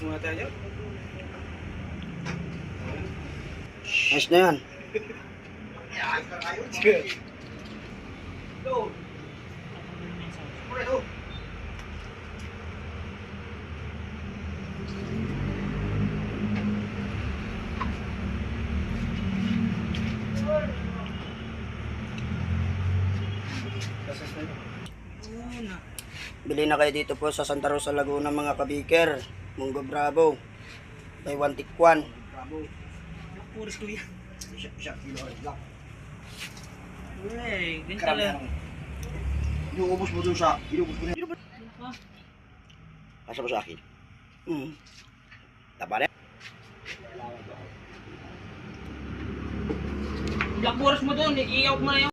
Relax muna tayo. Ayos na yan. Go. Bili na kayo dito po sa Santa Rosa, Laguna mga kabiker. Munggo Bravo. By 1 tikwan. Bravo. Puris ko yan. Siya kilo black. Uy, ganyan Karami talaga. Inuubos mo dun sa, inuubos mo na. Asa mo sa akin? Tapa na. Black Boris mo doon, i-out mo na yun.